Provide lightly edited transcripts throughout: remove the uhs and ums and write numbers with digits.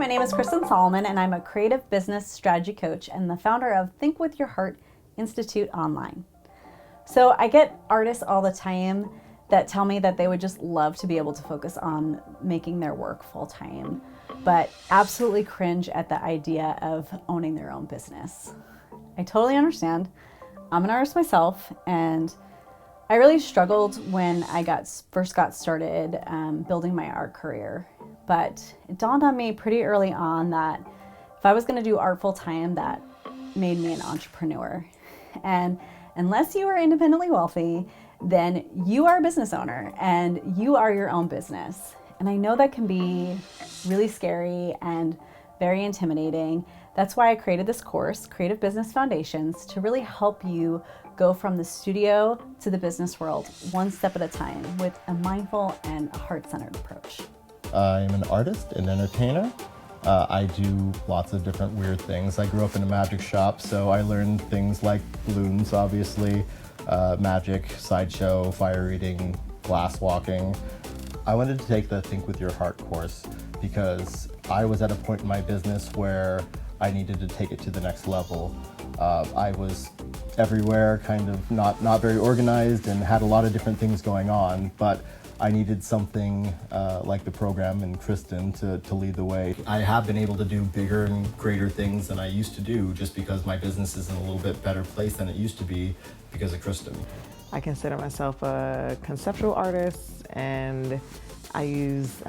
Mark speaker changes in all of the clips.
Speaker 1: my name is Kristin Solomon, and I'm a creative business strategy coach and the founder of Think With Your Heart Institute Online. So I get artists all the time that tell me that they would just love to be able to focus on making their work full-time, but absolutely cringe at the idea of owning their own business. I totally understand. I'm an artist myself, and I really struggled when I first got started building my art career. But it dawned on me pretty early on that if I was going to do art full time, that made me an entrepreneur. And unless you are independently wealthy, then you are a business owner and you are your own business. And I know that can be really scary and very intimidating. That's why I created this course, Creative Business Foundations, to really help you go from the studio to the business world one step at a time with a mindful and a heart-centered approach.
Speaker 2: I'm an artist and entertainer. I do lots of different weird things. I grew up in a magic shop, so I learned things like balloons, obviously, magic, sideshow, fire reading, glass walking. I wanted to take the Think With Your Heart course because I was at a point in my business where I needed to take it to the next level. I was everywhere, kind of not very organized and had a lot of different things going on, but I needed something like the program and Kristin to lead the way. I have been able to do bigger and greater things than I used to do just because my business is in a little bit better place than it used to be because of Kristin.
Speaker 3: I consider myself a conceptual artist, and I use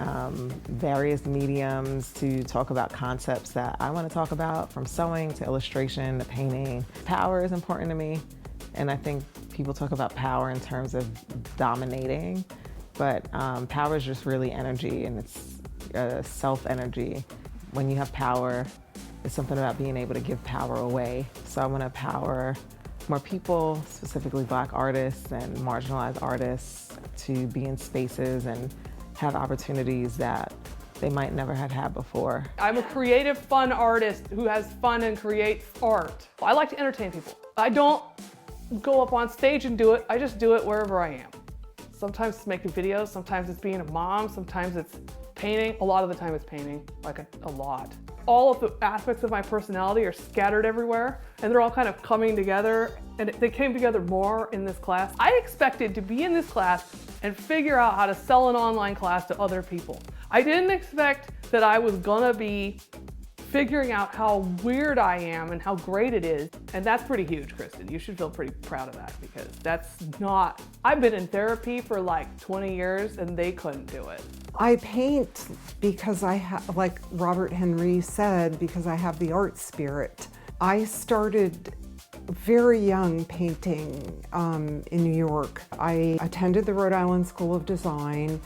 Speaker 3: various mediums to talk about concepts that I want to talk about, from sewing to illustration to painting. Power is important to me, and I think people talk about power in terms of dominating. But power is just really energy, and it's self-energy. When you have power, it's something about being able to give power away. So I want to empower more people, specifically Black artists and marginalized artists, to be in spaces and have opportunities that they might never have had before.
Speaker 4: I'm a creative, fun artist who has fun and creates art. I like to entertain people. I don't go up on stage and do it. I just do it wherever I am. Sometimes it's making videos, sometimes it's being a mom, sometimes it's painting. A lot of the time it's painting, like a lot. All of the aspects of my personality are scattered everywhere, and they're all kind of coming together, and they came together more in this class. I expected to be in this class and figure out how to sell an online class to other people. I didn't expect that I was gonna be figuring out how weird I am and how great it is. And that's pretty huge, Kristin. You should feel pretty proud of that, because that's not, I've been in therapy for like 20 years and they couldn't do it.
Speaker 5: I paint because like Robert Henry said, because I have the art spirit. I started very young painting in New York. I attended the Rhode Island School of Design,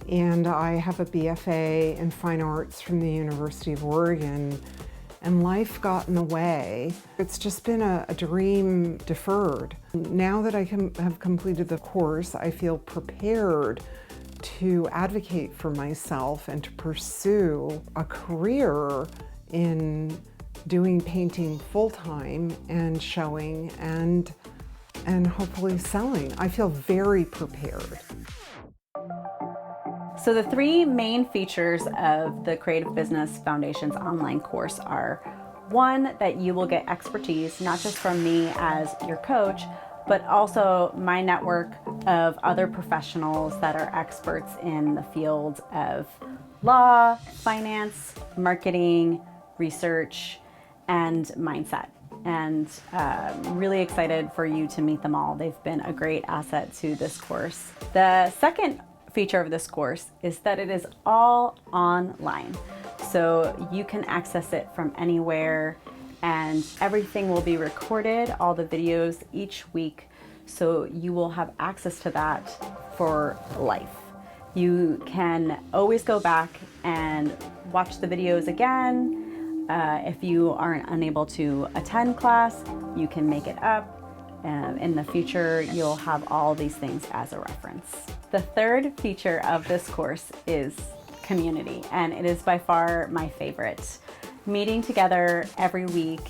Speaker 5: and I have a BFA in Fine Arts from the University of Oregon, and life got in the way. It's just been a dream deferred. Now that I have completed the course, I feel prepared to advocate for myself and to pursue a career in doing painting full-time and showing and hopefully selling. I feel very prepared.
Speaker 1: So the three main features of the Creative Business Foundations online course are: one, that you will get expertise, not just from me as your coach, but also my network of other professionals that are experts in the fields of law, finance, marketing, research, and mindset. And I'm really excited for you to meet them all. They've been a great asset to this course. The second feature of this course is that it is all online. So you can access it from anywhere, and everything will be recorded, all the videos each week. So you will have access to that for life. You can always go back and watch the videos again. If you aren't unable to attend class, you can make it up. In the future, you'll have all these things as a reference. The third feature of this course is community, and it is by far my favorite. Meeting together every week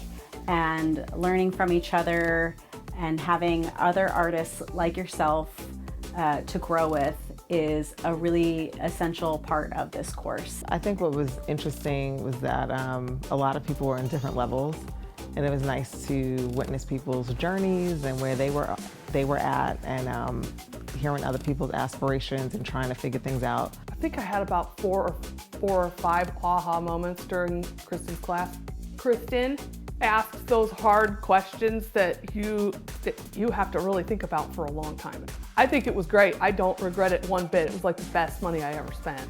Speaker 1: and learning from each other and having other artists like yourself to grow with is a really essential part of this course.
Speaker 3: I think what was interesting was that a lot of people were in different levels, and it was nice to witness people's journeys and where they were at, and hearing other people's aspirations and trying to figure things out.
Speaker 4: I think I had about four or five aha moments during Kristin's class. Kristin asks those hard questions that you have to really think about for a long time. I think it was great. I don't regret it one bit. It was like the best money I ever spent.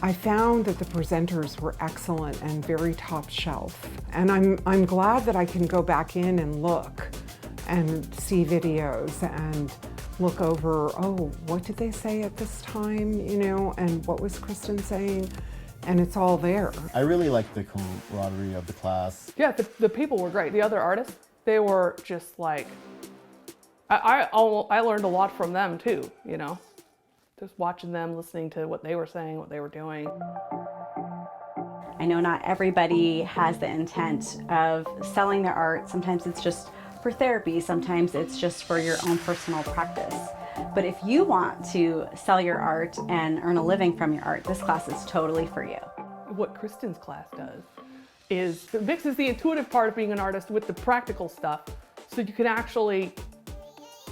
Speaker 5: I found that the presenters were excellent and very top shelf. And I'm glad that I can go back in and look and see videos and look over, oh, what did they say at this time, you know, and what was Kristin saying? And it's all there.
Speaker 2: I really liked the camaraderie of the class.
Speaker 4: Yeah, the people were great. The other artists, they were just like, I learned a lot from them too, you know, just watching them, listening to what they were saying, what they were doing.
Speaker 1: I know not everybody has the intent of selling their art. Sometimes it's just for therapy, sometimes it's just for your own personal practice. But if you want to sell your art and earn a living from your art, this class is totally for you.
Speaker 4: What Kristin's class does is it mixes the intuitive part of being an artist with the practical stuff, so you can actually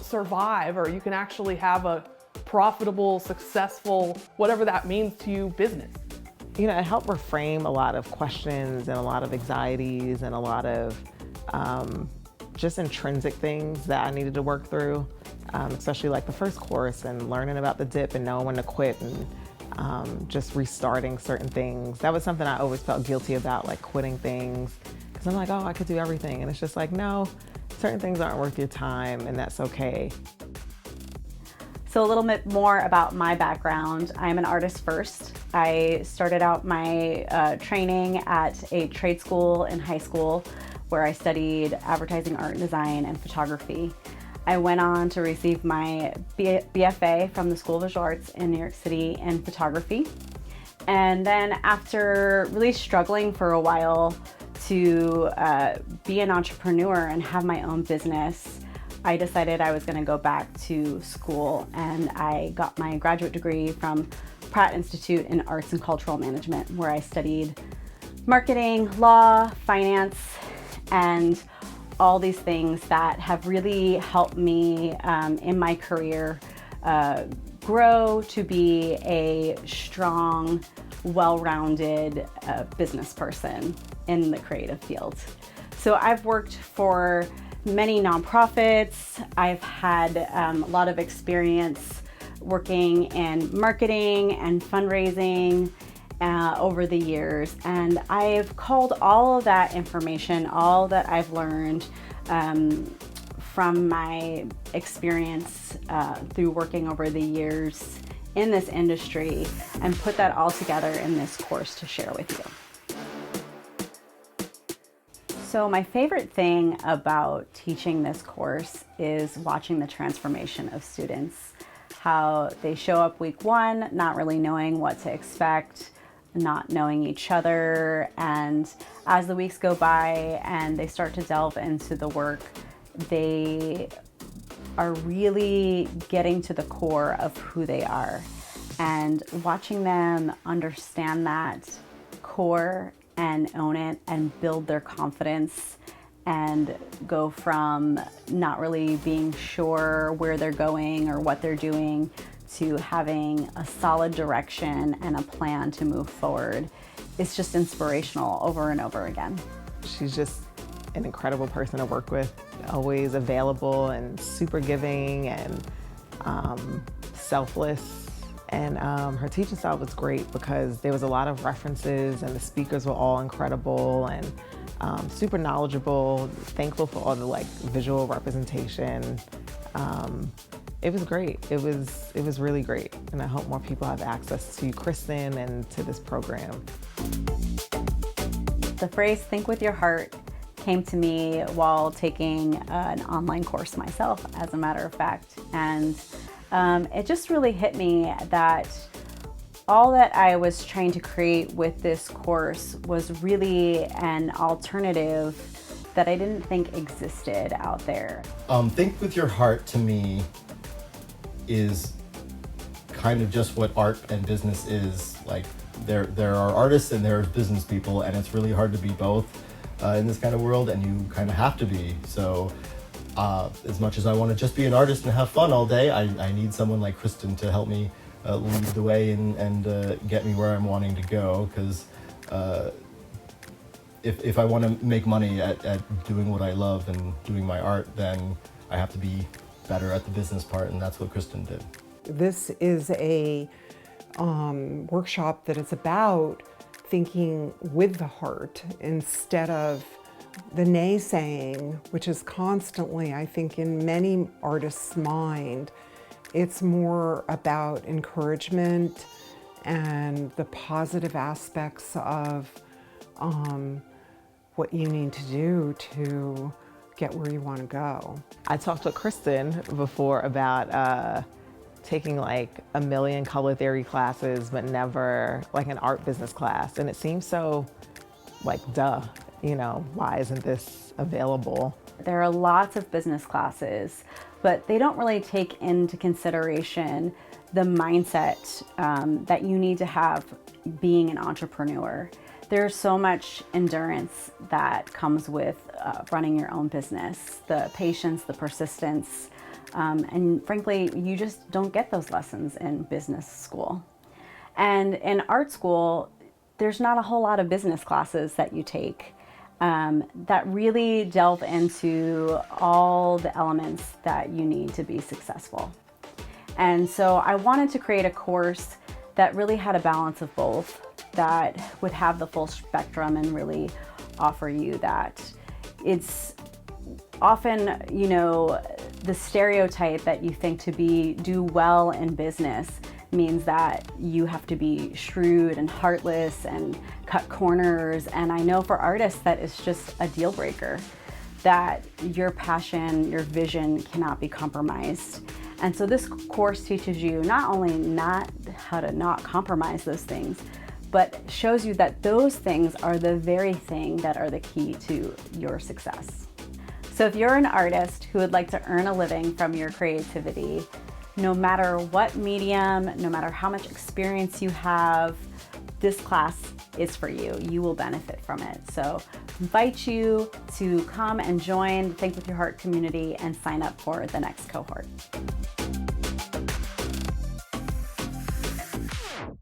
Speaker 4: survive, or you can actually have a profitable, successful, whatever that means to you, business.
Speaker 3: You know, it helped reframe a lot of questions and a lot of anxieties and a lot of just intrinsic things that I needed to work through, especially like the first course and learning about the dip and knowing when to quit and just restarting certain things. That was something I always felt guilty about, like quitting things, because I'm like, oh, I could do everything. And it's just like, no, certain things aren't worth your time, and that's okay.
Speaker 1: So a little bit more about my background. I'm an artist first. I started out my training at a trade school in high school where I studied advertising, art and design, and photography. I went on to receive my BFA from the School of Visual Arts in New York City in photography. And then after really struggling for a while to be an entrepreneur and have my own business, I decided I was going to go back to school, and I got my graduate degree from Pratt Institute in Arts and Cultural Management, where I studied marketing, law, finance, and all these things that have really helped me in my career grow to be a strong, well-rounded business person in the creative field. So I've worked for many nonprofits. I've had a lot of experience working in marketing and fundraising over the years, and I've called all of that information, all that I've learned from my experience through working over the years in this industry, and put that all together in this course to share with you. So my favorite thing about teaching this course is watching the transformation of students, how they show up week one, not really knowing what to expect, not knowing each other, and as the weeks go by and they start to delve into the work, they are really getting to the core of who they are, and watching them understand that core and own it and build their confidence and go from not really being sure where they're going or what they're doing to having a solid direction and a plan to move forward. It's just inspirational over and over again.
Speaker 3: She's just an incredible person to work with, always available and super giving and selfless. And her teaching style was great because there was a lot of references and the speakers were all incredible and super knowledgeable, thankful for all the like visual representation. It was great. It was really great. And I hope more people have access to Kristin and to this program.
Speaker 1: The phrase "think with your heart" came to me while taking an online course myself, as a matter of fact. And it just really hit me that all that I was trying to create with this course was really an alternative that I didn't think existed out there.
Speaker 2: Think with your heart to me is kind of just what art and business is. Like there are artists and there are business people, and it's really hard to be both in this kind of world, and you kind of have to be. So as much as I want to just be an artist and have fun all day, I need someone like Kristin to help me lead the way and get me where I'm wanting to go, because if I want to make money at doing what I love and doing my art, then I have to be better at the business part, and that's what Kristin did.
Speaker 5: This is a workshop that is about thinking with the heart instead of the naysaying, which is constantly, I think, in many artists' mind. It's more about encouragement and the positive aspects of what you need to do to get where you want to go.
Speaker 3: I talked to Kristin before about taking like 1 million color theory classes, but never like an art business class. And it seems so like, duh, you know, why isn't this available?
Speaker 1: There are lots of business classes, but they don't really take into consideration the mindset that you need to have being an entrepreneur. There's so much endurance that comes with running your own business, the patience, the persistence, and frankly, you just don't get those lessons in business school. And in art school, there's not a whole lot of business classes that you take that really delve into all the elements that you need to be successful. And so I wanted to create a course that really had a balance of both, that would have the full spectrum and really offer you that. It's often, you know, the stereotype that you think to do well in business means that you have to be shrewd and heartless and cut corners. And I know for artists that it's just a deal breaker, that your passion, your vision cannot be compromised. And so this course teaches you not only not how to not compromise those things, but shows you that those things are the very thing that are the key to your success. So if you're an artist who would like to earn a living from your creativity, no matter what medium, no matter how much experience you have, this class is for you. You will benefit from it. So I invite you to come and join the Think With Your Heart community and sign up for the next cohort.